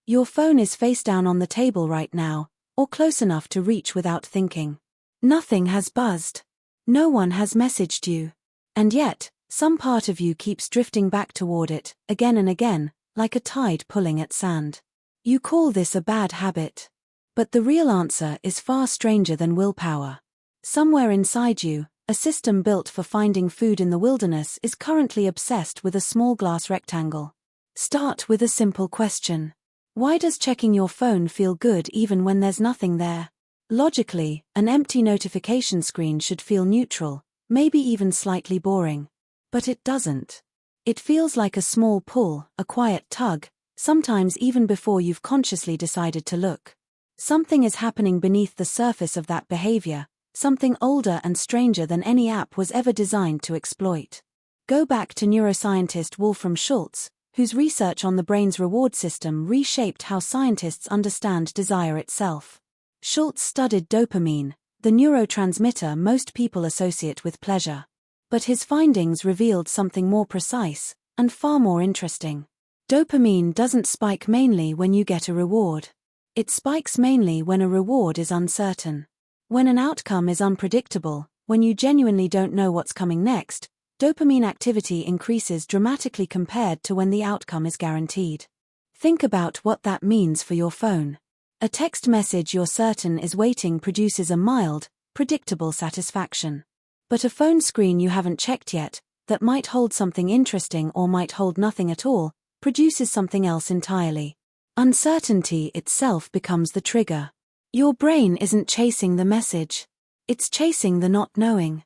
Your phone is face down on the table right now, or close enough to reach without thinking. Nothing has buzzed. No one has messaged you. And yet, some part of you keeps drifting back toward it, again and again, like a tide pulling at sand. You call this a bad habit. But the real answer is far stranger than willpower. Somewhere inside you, a system built for finding food in the wilderness is currently obsessed with a small glass rectangle. Start with a simple question. Why does checking your phone feel good even when there's nothing there? Logically, an empty notification screen should feel neutral, maybe even slightly boring. But it doesn't. It feels like a small pull, a quiet tug, sometimes even before you've consciously decided to look. Something is happening beneath the surface of that behavior, something older and stranger than any app was ever designed to exploit. Go back to neuroscientist Wolfram Schultz, whose research on the brain's reward system reshaped how scientists understand desire itself. Schultz studied dopamine, the neurotransmitter most people associate with pleasure. But his findings revealed something more precise, and far more interesting. Dopamine doesn't spike mainly when you get a reward. It spikes mainly when a reward is uncertain. When an outcome is unpredictable, when you genuinely don't know what's coming next, dopamine activity increases dramatically compared to when the outcome is guaranteed. Think about what that means for your phone. A text message you're certain is waiting produces a mild, predictable satisfaction. But a phone screen you haven't checked yet, that might hold something interesting or might hold nothing at all, produces something else entirely. Uncertainty itself becomes the trigger. Your brain isn't chasing the message. It's chasing the not knowing.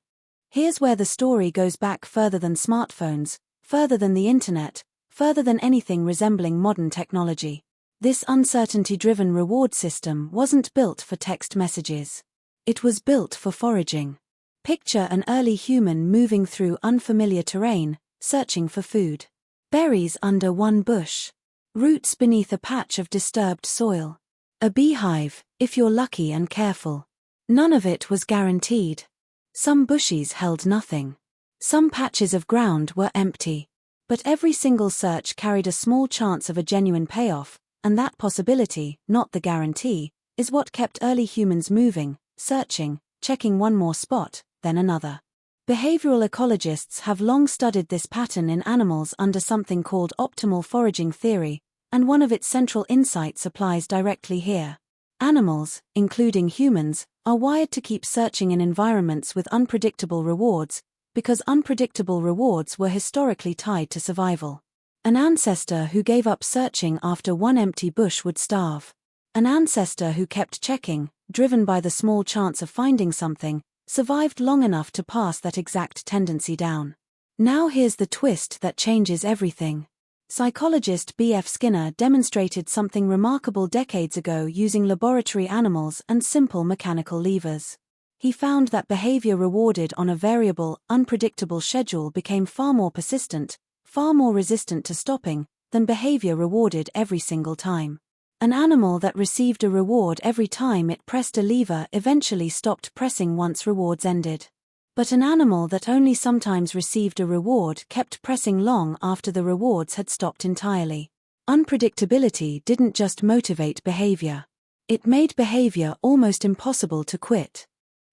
Here's where the story goes back further than smartphones, further than the internet, further than anything resembling modern technology. This uncertainty-driven reward system wasn't built for text messages. It was built for foraging. Picture an early human moving through unfamiliar terrain, searching for food. Berries under one bush. Roots beneath a patch of disturbed soil. A beehive, if you're lucky and careful. None of it was guaranteed. Some bushes held nothing. Some patches of ground were empty. But every single search carried a small chance of a genuine payoff, and that possibility, not the guarantee, is what kept early humans moving, searching, checking one more spot, then another. Behavioral ecologists have long studied this pattern in animals under something called optimal foraging theory, and one of its central insights applies directly here. Animals, including humans, are wired to keep searching in environments with unpredictable rewards, because unpredictable rewards were historically tied to survival. An ancestor who gave up searching after one empty bush would starve. An ancestor who kept checking, driven by the small chance of finding something, survived long enough to pass that exact tendency down. Now here's the twist that changes everything. Psychologist B.F. Skinner demonstrated something remarkable decades ago using laboratory animals and simple mechanical levers. He found that behavior rewarded on a variable, unpredictable schedule became far more persistent, far more resistant to stopping, than behavior rewarded every single time. An animal that received a reward every time it pressed a lever eventually stopped pressing once rewards ended. But an animal that only sometimes received a reward kept pressing long after the rewards had stopped entirely. Unpredictability didn't just motivate behavior. It made behavior almost impossible to quit.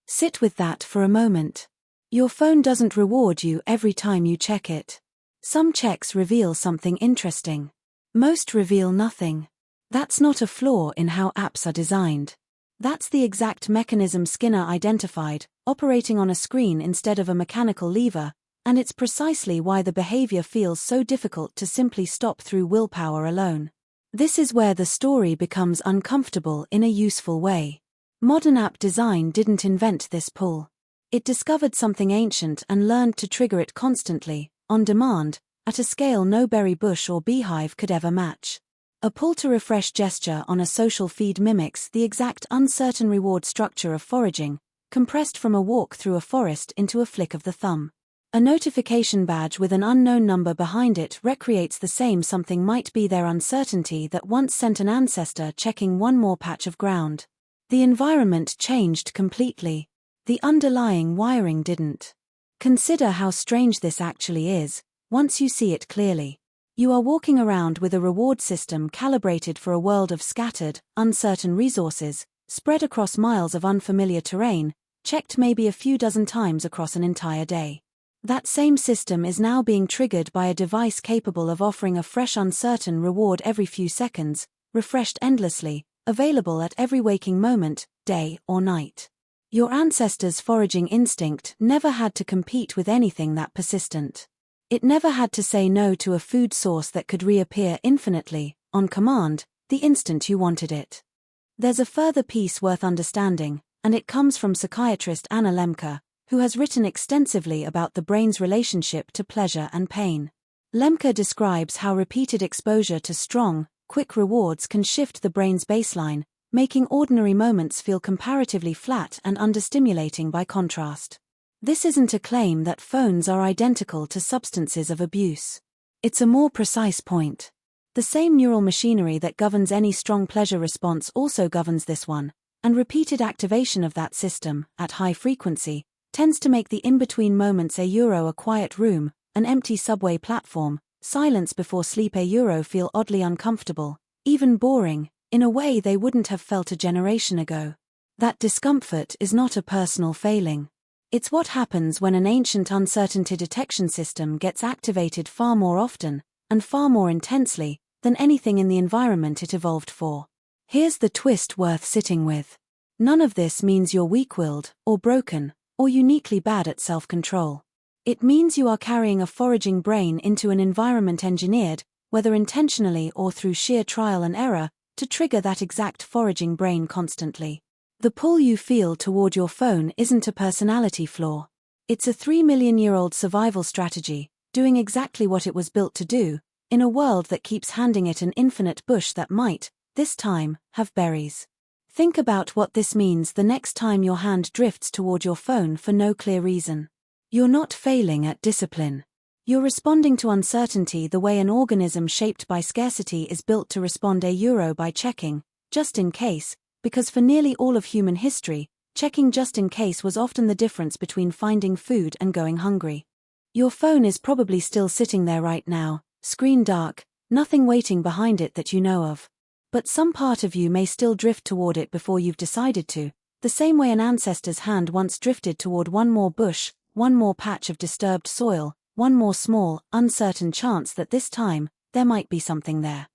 Sit with that for a moment. Your phone doesn't reward you every time you check it. Some checks reveal something interesting. Most reveal nothing. That's not a flaw in how apps are designed. That's the exact mechanism Skinner identified, operating on a screen instead of a mechanical lever, and it's precisely why the behavior feels so difficult to simply stop through willpower alone. This is where the story becomes uncomfortable in a useful way. Modern app design didn't invent this pull. It discovered something ancient and learned to trigger it constantly, on demand, at a scale no berry bush or beehive could ever match. A pull-to-refresh gesture on a social feed mimics the exact uncertain reward structure of foraging, compressed from a walk through a forest into a flick of the thumb. A notification badge with an unknown number behind it recreates the same something might be their uncertainty that once sent an ancestor checking one more patch of ground. The environment changed completely. The underlying wiring didn't. Consider how strange this actually is, once you see it clearly. You are walking around with a reward system calibrated for a world of scattered, uncertain resources, spread across miles of unfamiliar terrain, checked maybe a few dozen times across an entire day. That same system is now being triggered by a device capable of offering a fresh uncertain reward every few seconds, refreshed endlessly, available at every waking moment, day or night. Your ancestors' foraging instinct never had to compete with anything that persistent. It never had to say no to a food source that could reappear infinitely, on command, the instant you wanted it. There's a further piece worth understanding, and it comes from psychiatrist Anna Lemke, who has written extensively about the brain's relationship to pleasure and pain. Lemke describes how repeated exposure to strong, quick rewards can shift the brain's baseline, making ordinary moments feel comparatively flat and understimulating by contrast. This isn't a claim that phones are identical to substances of abuse. It's a more precise point. The same neural machinery that governs any strong pleasure response also governs this one, and repeated activation of that system, at high frequency, tends to make the in-between moments a quiet room, an empty subway platform, silence before sleep feel oddly uncomfortable, even boring, in a way they wouldn't have felt a generation ago. That discomfort is not a personal failing. It's what happens when an ancient uncertainty detection system gets activated far more often, and far more intensely, than anything in the environment it evolved for. Here's the twist worth sitting with. None of this means you're weak-willed, or broken, or uniquely bad at self-control. It means you are carrying a foraging brain into an environment engineered, whether intentionally or through sheer trial and error, to trigger that exact foraging brain constantly. The pull you feel toward your phone isn't a personality flaw. It's a 3 million-year-old survival strategy, doing exactly what it was built to do, in a world that keeps handing it an infinite bush that might, this time, have berries. Think about what this means the next time your hand drifts toward your phone for no clear reason. You're not failing at discipline. You're responding to uncertainty the way an organism shaped by scarcity is built to respond by checking, just in case, because for nearly all of human history, checking just in case was often the difference between finding food and going hungry. Your phone is probably still sitting there right now, screen dark, nothing waiting behind it that you know of. But some part of you may still drift toward it before you've decided to, the same way an ancestor's hand once drifted toward one more bush, one more patch of disturbed soil, one more small, uncertain chance that this time, there might be something there.